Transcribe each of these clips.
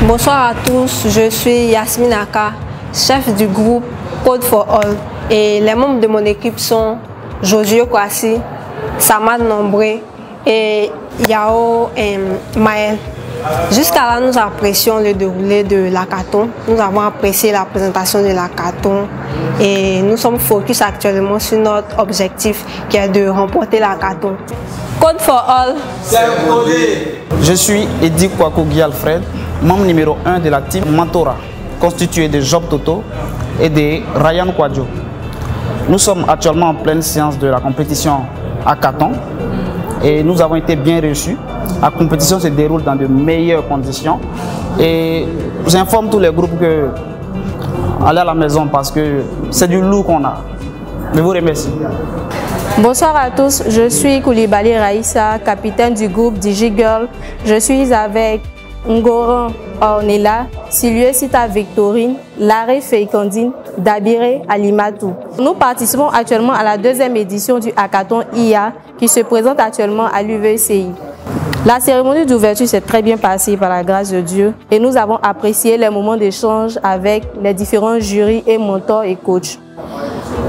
Bonsoir à tous, je suis Yasmine Aka, chef du groupe Code for All. Et les membres de mon équipe sont Josué Kwasi, Samad Nombré et Yao Maël. Jusqu'à là, nous apprécions le déroulé de l'hackathon. Nous avons apprécié la présentation de l'hackathon et nous sommes focus actuellement sur notre objectif qui est de remporter l'hackathon. Code for All. Je suis Eddy Kwakogi Alfred, membre numéro 1 de la team Mentora, constituée de Job Toto et de Ryan Kwadjo. Nous sommes actuellement en pleine séance de la compétition hackathon et nous avons été bien reçus. La compétition se déroule dans de meilleures conditions et j'informe tous les groupes que allez à la maison parce que c'est du lourd qu'on a. Je vous remercie. Bonsoir à tous, je suis Koulibaly Raïssa, capitaine du groupe DigiGirl. Je suis avec Ngoran Ornella, Sylvie Sita Victorine, Larry Feikandine, Dabire Alimatou. Nous participons actuellement à la deuxième édition du hackathon IA qui se présente actuellement à l'UVCI. La cérémonie d'ouverture s'est très bien passée par la grâce de Dieu et nous avons apprécié les moments d'échange avec les différents jurys et mentors et coachs.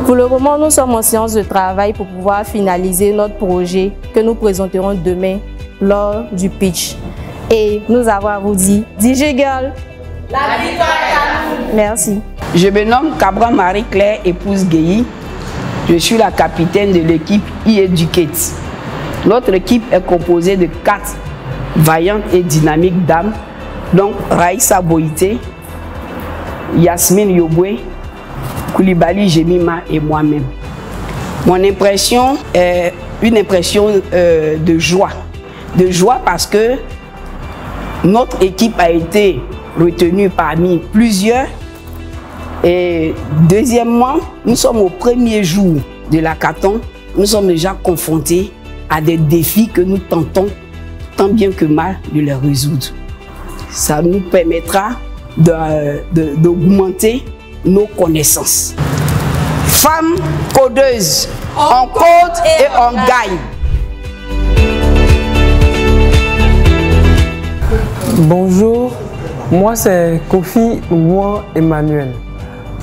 Pour le moment, nous sommes en séance de travail pour pouvoir finaliser notre projet que nous présenterons demain lors du pitch. Et nous avons à vous dire, DigiGirl, la victoire est à nous. Merci. Je me nomme Cabra Marie-Claire, épouse Guéhi. Je suis la capitaine de l'équipe e-Educate. Notre équipe est composée de 4 vaillantes et dynamiques dames, donc Raïssa Boïté, Yasmine Yobwe, Koulibaly Jemima et moi-même. Mon impression est une impression de joie. De joie parce que notre équipe a été retenue parmi plusieurs. Et deuxièmement, nous sommes au premier jour de l'hackathon. Nous sommes déjà confrontés à des défis que nous tentons tant bien que mal de les résoudre. Ça nous permettra d'augmenter nos connaissances. Femmes codeuses, on code et on gagne. Bonjour, moi c'est Kofi Ouan Emmanuel.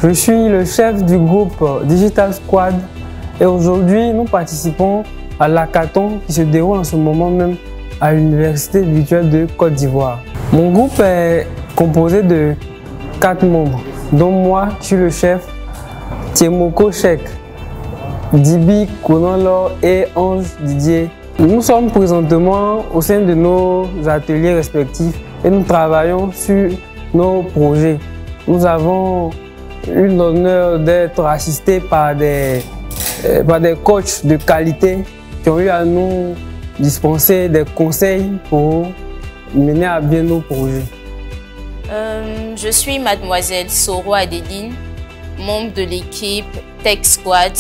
Je suis le chef du groupe Digital Squad et aujourd'hui nous participons à l'hackathon qui se déroule en ce moment même à l'Université virtuelle de Côte d'Ivoire. Mon groupe est composé de 4 membres, dont moi, je suis le chef, Tiemoko Chek, Dibi Konanlor et Ange Didier. Nous sommes présentement au sein de nos ateliers respectifs et nous travaillons sur nos projets. Nous avons eu l'honneur d'être assistés par des coachs de qualité qui ont eu à nous dispenser des conseils pour mener à bien nos projets. Je suis mademoiselle Soro Adeline, membre de l'équipe Tech Squad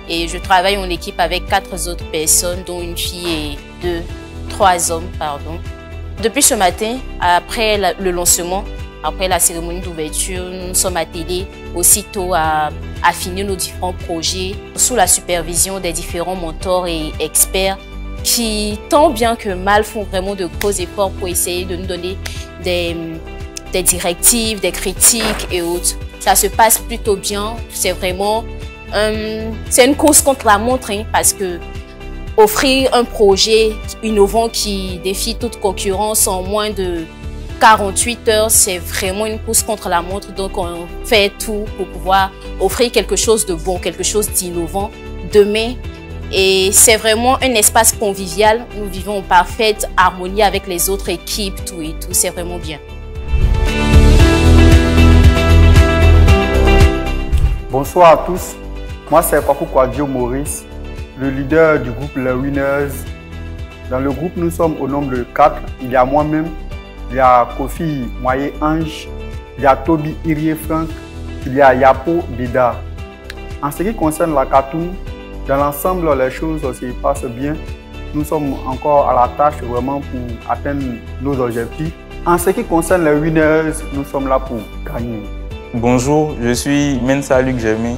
et je travaille en équipe avec 4 autres personnes dont une fille et 3 hommes. Depuis ce matin, après le lancement, après la cérémonie d'ouverture, nous sommes attelés aussitôt à affiner nos différents projets sous la supervision des différents mentors et experts qui, tant bien que mal, font vraiment de gros efforts pour essayer de nous donner des directives, des critiques et autres. Ça se passe plutôt bien. C'est vraiment c'est une course contre la montre parce que offrir un projet innovant qui défie toute concurrence en moins de 48 heures, c'est vraiment une course contre la montre. Donc on fait tout pour pouvoir offrir quelque chose de bon, quelque chose d'innovant demain. Et c'est vraiment un espace convivial. Nous vivons en parfaite harmonie avec les autres équipes, tout et tout. C'est vraiment bien. Bonsoir à tous, moi c'est Kwaku Kwadjo Maurice, le leader du groupe Les Winners. Dans le groupe, nous sommes au nombre de 4. Il y a moi-même, il y a Kofi Moye Ange, il y a Toby Irie Frank, il y a Yapo Bida. En ce qui concerne la hackathon, dans l'ensemble, les choses se passent bien. Nous sommes encore à la tâche vraiment pour atteindre nos objectifs. En ce qui concerne les winners, nous sommes là pour gagner. Bonjour, je suis Mensa Luc Germain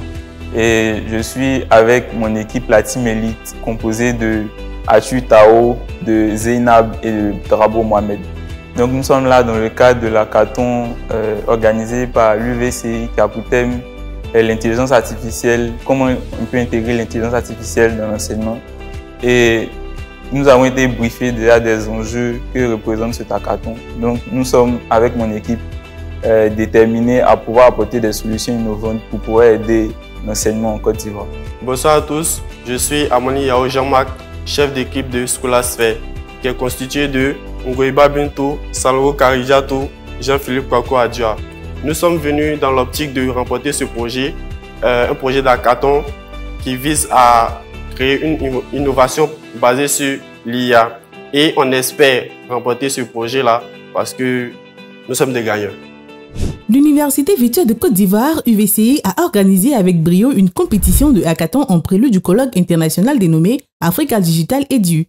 et je suis avec mon équipe la Team Elite composée de Achu Tao, de Zeynab et de Drabo Mohamed. Donc nous sommes là dans le cadre de l'hackathon organisé par l'UVCI qui a pour thème l'intelligence artificielle, comment on peut intégrer l'intelligence artificielle dans l'enseignement. Et nous avons été briefés déjà des enjeux que représente ce hackathon. Donc nous sommes avec mon équipe déterminés à pouvoir apporter des solutions innovantes pour pouvoir aider l'enseignement en Côte d'Ivoire. Bonsoir à tous, je suis Amoni Yao Jean-Marc, chef d'équipe de Scolasphère, qui est constitué de Ngoïba Bintou, Salvo Karijato, Jean-Philippe Kwako Adjoa. Nous sommes venus dans l'optique de remporter ce projet, un projet d'hackathon qui vise à créer une innovation basée sur l'IA. Et on espère remporter ce projet-là parce que nous sommes des gagnants. L'Université virtuelle de Côte d'Ivoire, UVCI, a organisé avec brio une compétition de hackathon en prélude du colloque international dénommé Africa Digital Edu.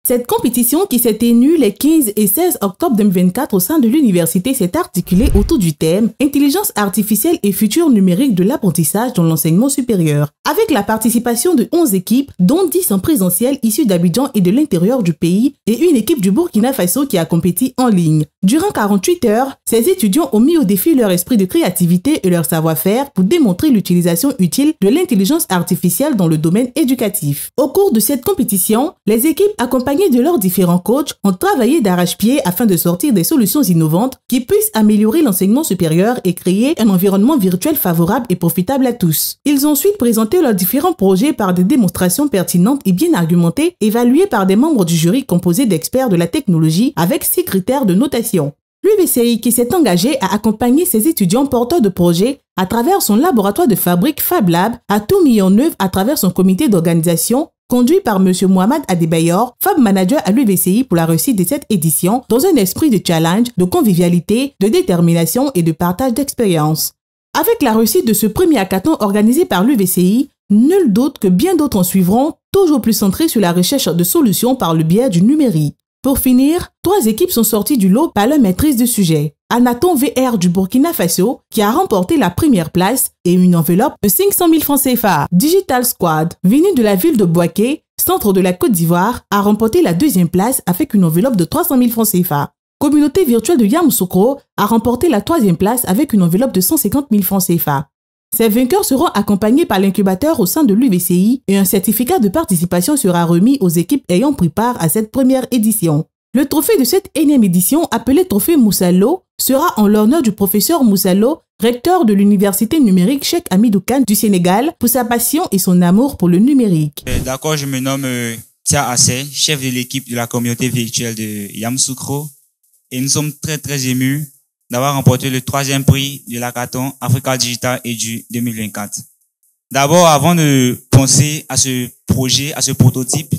Cette compétition, qui s'est tenue les 15 et 16 octobre 2024 au sein de l'université, s'est articulée autour du thème « Intelligence artificielle et futur numérique de l'apprentissage dans l'enseignement supérieur », avec la participation de 11 équipes, dont 10 en présentiel issues d'Abidjan et de l'intérieur du pays, et une équipe du Burkina Faso qui a compéti en ligne. Durant 48 heures, ces étudiants ont mis au défi leur esprit de créativité et leur savoir-faire pour démontrer l'utilisation utile de l'intelligence artificielle dans le domaine éducatif. Au cours de cette compétition, les équipes accompagnées de leurs différents coachs ont travaillé d'arrache-pied afin de sortir des solutions innovantes qui puissent améliorer l'enseignement supérieur et créer un environnement virtuel favorable et profitable à tous. Ils ont ensuite présenté leurs différents projets par des démonstrations pertinentes et bien argumentées, évaluées par des membres du jury composé d'experts de la technologie avec 6 critères de notation. L'UVCI, qui s'est engagé à accompagner ses étudiants porteurs de projets à travers son laboratoire de fabrique Fab Lab, a tout mis en œuvre à travers son comité d'organisation conduit par M. Mohamed Adebayor, Fab Manager à l'UVCI pour la réussite de cette édition, dans un esprit de challenge, de convivialité, de détermination et de partage d'expérience. Avec la réussite de ce premier hackathon organisé par l'UVCI, nul doute que bien d'autres en suivront, toujours plus centrés sur la recherche de solutions par le biais du numérique. Pour finir, 3 équipes sont sorties du lot par leur maîtrise du sujet. Anaton VR du Burkina Faso, qui a remporté la première place et une enveloppe de 500 000 francs CFA. Digital Squad, venu de la ville de Boaké, centre de la Côte d'Ivoire, a remporté la 2e place avec une enveloppe de 300 000 francs CFA. Communauté virtuelle de Yamoussoukro a remporté la 3e place avec une enveloppe de 150 000 francs CFA. Ces vainqueurs seront accompagnés par l'incubateur au sein de l'UVCI et un certificat de participation sera remis aux équipes ayant pris part à cette première édition. Le trophée de cette énième édition, appelé Trophée Moussalo, sera en l'honneur du professeur Moussalo, recteur de l'université numérique Cheikh Hamidou Kane du Sénégal, pour sa passion et son amour pour le numérique. D'accord, je me nomme Tia Assé, chef de l'équipe de la communauté virtuelle de Yamoussoukro, et nous sommes très émus d'avoir remporté le 3e prix de l'hackathon Africa Digital Edu 2024. D'abord, avant de penser à ce projet, à ce prototype,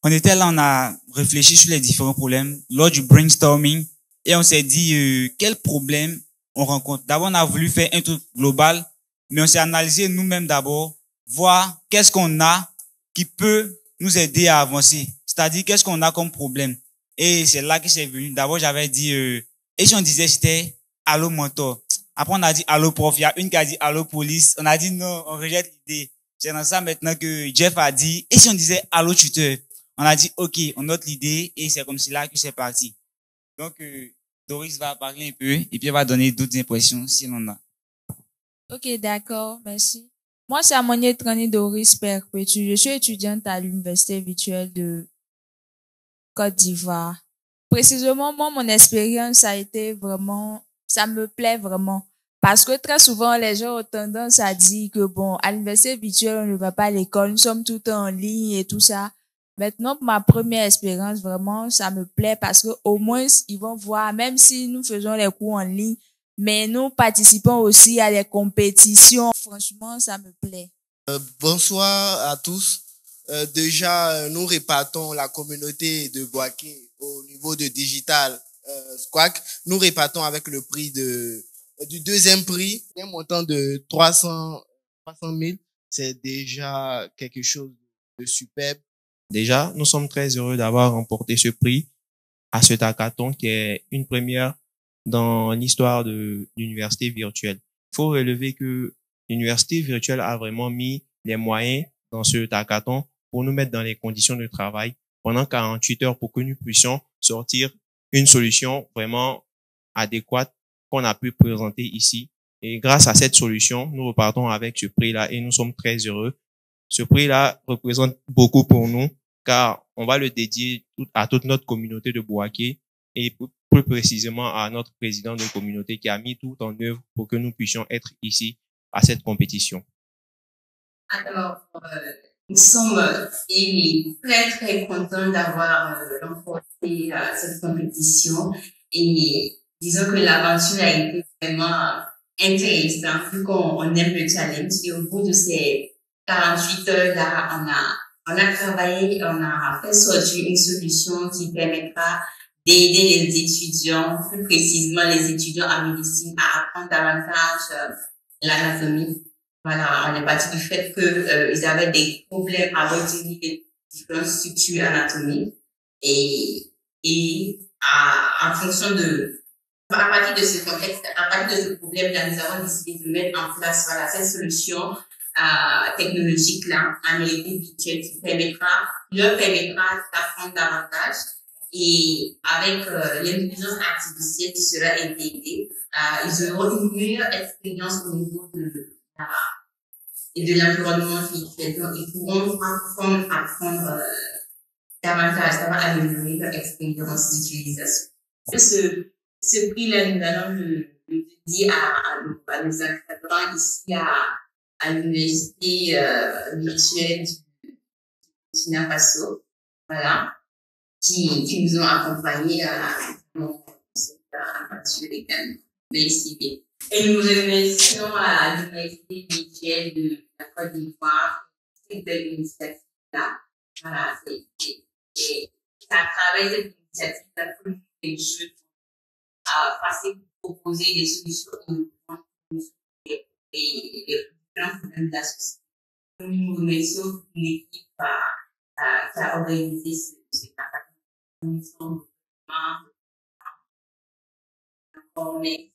on était là, on a réfléchi sur les différents problèmes lors du brainstorming et on s'est dit quels problèmes on rencontre. D'abord, on a voulu faire un truc global, mais on s'est analysé nous-mêmes d'abord, voir qu'est-ce qu'on a qui peut nous aider à avancer. C'est-à-dire qu'est-ce qu'on a comme problème. Et c'est là que c'est venu. D'abord, j'avais dit et si on disait c'était allô mentor. Après, on a dit allô prof. Il y a une qui a dit allô police. On a dit non, on rejette l'idée. C'est dans ça maintenant que Jeff a dit et si on disait allô tuteur. On a dit ok, on note l'idée et c'est comme cela que c'est parti. Donc, Doris va parler un peu et puis elle va donner d'autres impressions si l'on a. Ok, d'accord, merci. Moi, c'est Amonier Trani Doris Perpétue. Je suis étudiante à l'Université virtuelle de Côte d'Ivoire. Précisément, moi, mon expérience a été vraiment, ça me plaît vraiment. Parce que très souvent, les gens ont tendance à dire que bon, à l'université virtuelle, on ne va pas à l'école, nous sommes tout le temps en ligne et tout ça. Maintenant, ma première expérience, vraiment, ça me plaît parce que au moins, ils vont voir, même si nous faisons les cours en ligne, mais nous participons aussi à des compétitions. Franchement, ça me plaît. Bonsoir à tous. Déjà, nous répartons la communauté de Boaké au niveau de Digital Squad. Nous répartons avec le prix du 2e prix, un montant de 300 000. C'est déjà quelque chose de superbe. Déjà, nous sommes très heureux d'avoir remporté ce prix à ce hackathon qui est une première dans l'histoire de l'université virtuelle. Il faut relever que l'université virtuelle a vraiment mis les moyens dans ce hackathon pour nous mettre dans les conditions de travail pendant 48 heures pour que nous puissions sortir une solution vraiment adéquate qu'on a pu présenter ici. Et grâce à cette solution, nous repartons avec ce prix-là et nous sommes très heureux. Ce prix-là représente beaucoup pour nous car on va le dédier à toute notre communauté de Bouaké et plus précisément à notre président de communauté qui a mis tout en œuvre pour que nous puissions être ici à cette compétition. Alors, nous sommes très très contents d'avoir remporté cette compétition et disons que l'aventure a été vraiment intéressante vu qu'on aime le challenge et au bout de ces 48 heures-là, on a travaillé, on a fait sortir une solution qui permettra d'aider les étudiants, plus précisément les étudiants en médecine, à apprendre davantage l'anatomie. Voilà, on est parti du fait que ils avaient des problèmes à retenir les différentes structures anatomiques et en fonction de, à partir de ce contexte, à partir de ce problème-là, nous avons décidé de mettre en place, voilà, cette solution technologique-là, en réalité virtuelle, qui leur permettra d'apprendre davantage. Et avec l'intelligence artificielle qui sera intégrée, ils auront une meilleure expérience au niveau de l'environnement virtuel. Donc, ils pourront apprendre davantage, ça va améliorer leur expérience d'utilisation. Ce prix-là, nous allons le dédier à nos encadrants ici à l'université virtuelle du Burkina Faso. Voilà. Qui nous ont accompagnés à cette aventure également. Merci bien. Et nous remercions à l'université virtuelle de la Côte d'Ivoire pour cette belle initiative-là. Voilà, c'est à travers cette initiative-là que les jeunes à passer pour proposer des solutions innovantes et les problèmes de la société. Nous remercions l'équipe qui a organisé cette attaque. Nous sommes vraiment informés.